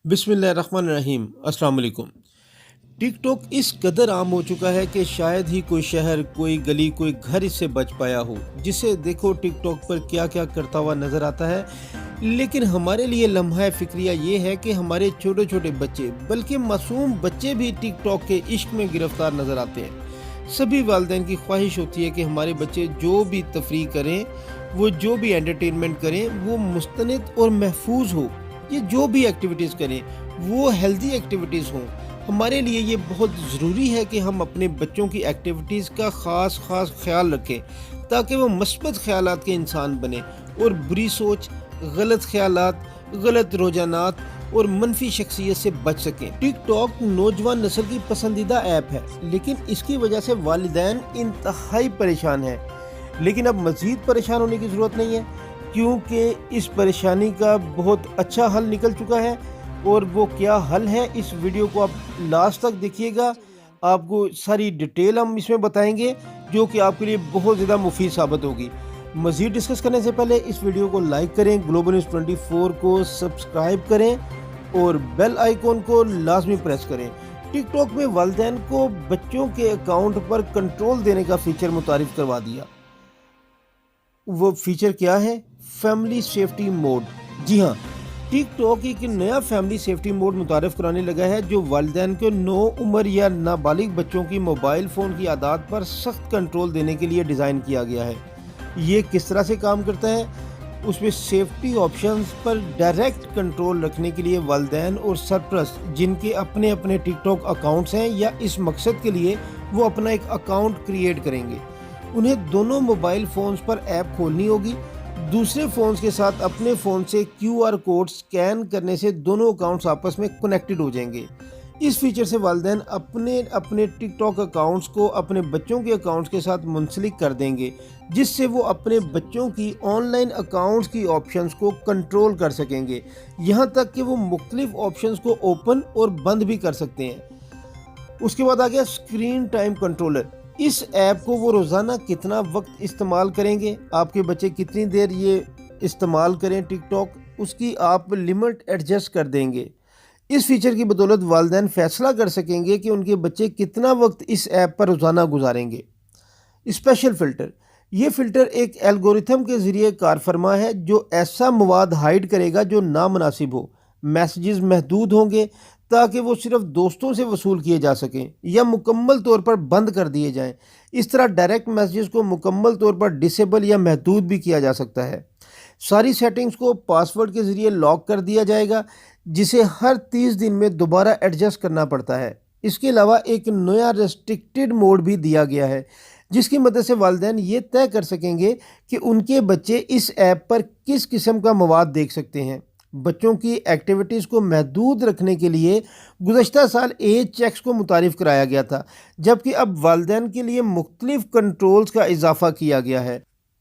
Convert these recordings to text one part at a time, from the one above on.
बिस्मिल्लाहिर्रहमानिर्रहीम। अस्सलाम वालेकुम। टिक टॉक इस कदर आम हो चुका है कि शायद ही कोई शहर, कोई गली, कोई घर इससे बच पाया हो। जिसे देखो टिक टॉक पर क्या क्या करता हुआ नज़र आता है। लेकिन हमारे लिए लम्हा फ़िक्रिया ये है कि हमारे छोटे छोटे बच्चे, बल्कि मासूम बच्चे भी टिक टॉक के इश्क में गिरफ्तार नज़र आते हैं। सभी वालिदैन की ख्वाहिश होती है कि हमारे बच्चे जो भी तफरीह करें, वो जो भी एंटरटेनमेंट करें, वो मुस्तनिद और महफूज हो। ये जो भी एक्टिविटीज़ करें वो हेल्दी एक्टिविटीज़ हों। हमारे लिए ये बहुत ज़रूरी है कि हम अपने बच्चों की एक्टिविटीज़ का ख़ास ख्याल रखें, ताकि वो मस्बत ख़यालात के इंसान बने और बुरी सोच, गलत ख़यालात, गलत रुझानात और मनफी शख्सियत से बच सकें। टिक टॉक नौजवान नस्ल की पसंदीदा ऐप है, लेकिन इसकी वजह से वालिदैन इंतहाई परेशान हैं। लेकिन अब मज़ीद परेशान होने की ज़रूरत नहीं है, क्योंकि इस परेशानी का बहुत अच्छा हल निकल चुका है। और वो क्या हल है, इस वीडियो को आप लास्ट तक देखिएगा। आपको सारी डिटेल हम इसमें बताएंगे, जो कि आपके लिए बहुत ज़्यादा मुफीद साबित होगी। मज़ीद डिस्कस करने से पहले इस वीडियो को लाइक करें, ग्लोबल न्यूज़ 24 को सब्सक्राइब करें और बेल आइकॉन को लाजमी प्रेस करें। टिक टॉक में वालिदैन को बच्चों के अकाउंट पर कंट्रोल देने का फीचर मुतारिफ करवा दिया। वो फीचर क्या है? Family safety mode. जी हाँ, टिक टॉक एक नया फैमिली सेफ्टी मोड मुतारिफ कराने लगा है, जो वालिदैन को नो उम्र या नाबालिग बच्चों की मोबाइल फ़ोन की आदत पर सख्त कंट्रोल देने के लिए डिज़ाइन किया गया है। ये किस तरह से काम करता है? उसमें सेफ्टी ऑप्शंस पर डायरेक्ट कंट्रोल रखने के लिए वालिदैन और सरपरस्त, जिनके अपने अपने टिक टॉक अकाउंट्स हैं या इस मकसद के लिए वो अपना एक अकाउंट क्रिएट करेंगे, उन्हें दोनों मोबाइल फ़ोन्स पर ऐप खोलनी होगी। दूसरे फ़ोन्स के साथ अपने फ़ोन से QR कोड स्कैन करने से दोनों अकाउंट्स आपस में कनेक्टेड हो जाएंगे। इस फीचर से वालिदैन अपने अपने टिक टॉक अकाउंट्स को अपने बच्चों के अकाउंट्स के साथ मुंसलिक कर देंगे, जिससे वो अपने बच्चों की ऑनलाइन अकाउंट्स की ऑप्शंस को कंट्रोल कर सकेंगे। यहाँ तक कि वो मुख्तलिफ ऑप्शंस को ओपन और बंद भी कर सकते हैं। उसके बाद आ गया स्क्रीन टाइम कंट्रोलर। इस ऐप को वो रोज़ाना कितना वक्त इस्तेमाल करेंगे, आपके बच्चे कितनी देर ये इस्तेमाल करें टिक टॉक, उसकी आप लिमिट एडजस्ट कर देंगे। इस फीचर की बदौलत वालिदैन फ़ैसला कर सकेंगे कि उनके बच्चे कितना वक्त इस ऐप पर रोज़ाना गुजारेंगे। Special filter. ये फ़िल्टर एक एल्गोरिथम के ज़रिए कार फरमा है, जो ऐसा मवाद हाइड करेगा जो नामुनासिब हो। मैसेजेस महदूद होंगे, ताकि वो सिर्फ दोस्तों से वसूल किए जा सकें या मुकम्मल तौर पर बंद कर दिए जाएं। इस तरह डायरेक्ट मैसेजेस को मुकम्मल तौर पर डिसेबल या महदूद भी किया जा सकता है। सारी सेटिंग्स को पासवर्ड के ज़रिए लॉक कर दिया जाएगा, जिसे हर 30 दिन में दोबारा एडजस्ट करना पड़ता है। इसके अलावा एक नया रेस्ट्रिक्टेड मोड भी दिया गया है, जिसकी मदद से वालिदैन ये तय कर सकेंगे कि उनके बच्चे इस ऐप पर किस किस्म का मवाद देख सकते हैं। बच्चों की एक्टिविटीज़ को महदूद रखने के लिए गुज़श्ता साल एज चेक्स को मुतारिफ कराया गया था, जबकि अब वालिदैन के लिए मुख्तलिफ कंट्रोल्स का इजाफा किया गया है।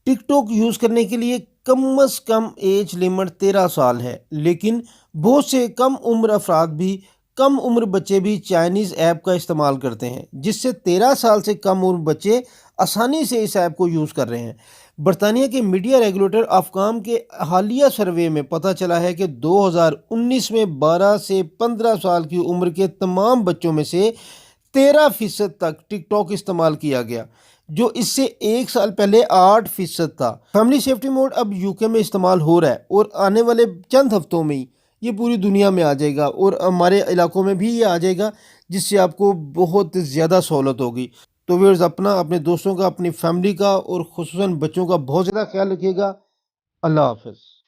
टिक टॉक यूज़ करने के लिए कम अज़ कम एज लिमिट 13 साल है, लेकिन बहुत से कम उम्र बच्चे भी चाइनीज़ ऐप का इस्तेमाल करते हैं, जिससे 13 साल से कम उम्र बच्चे आसानी से इस ऐप को यूज़ कर रहे हैं। बरतानिया के मीडिया रेगुलेटर ऑफकॉम के हालिया सर्वे में पता चला है कि 2019 में 12 से 15 साल की उम्र के तमाम बच्चों में से 13% तक टिकटॉक इस्तेमाल किया गया, जो इससे एक साल पहले 8% था। फैमिली सेफ्टी मोड अब यूके में इस्तेमाल हो रहा है और आने वाले चंद हफ्तों में ही ये पूरी दुनिया में आ जाएगा और हमारे इलाकों में भी ये आ जाएगा, जिससे आपको बहुत ज़्यादा सहूलत होगी। तो व्यूअर्स, अपने दोस्तों का, अपनी फैमिली का और खुसूसन बच्चों का बहुत ज़्यादा ख्याल रखिएगा। अल्लाह हाफ़िज़।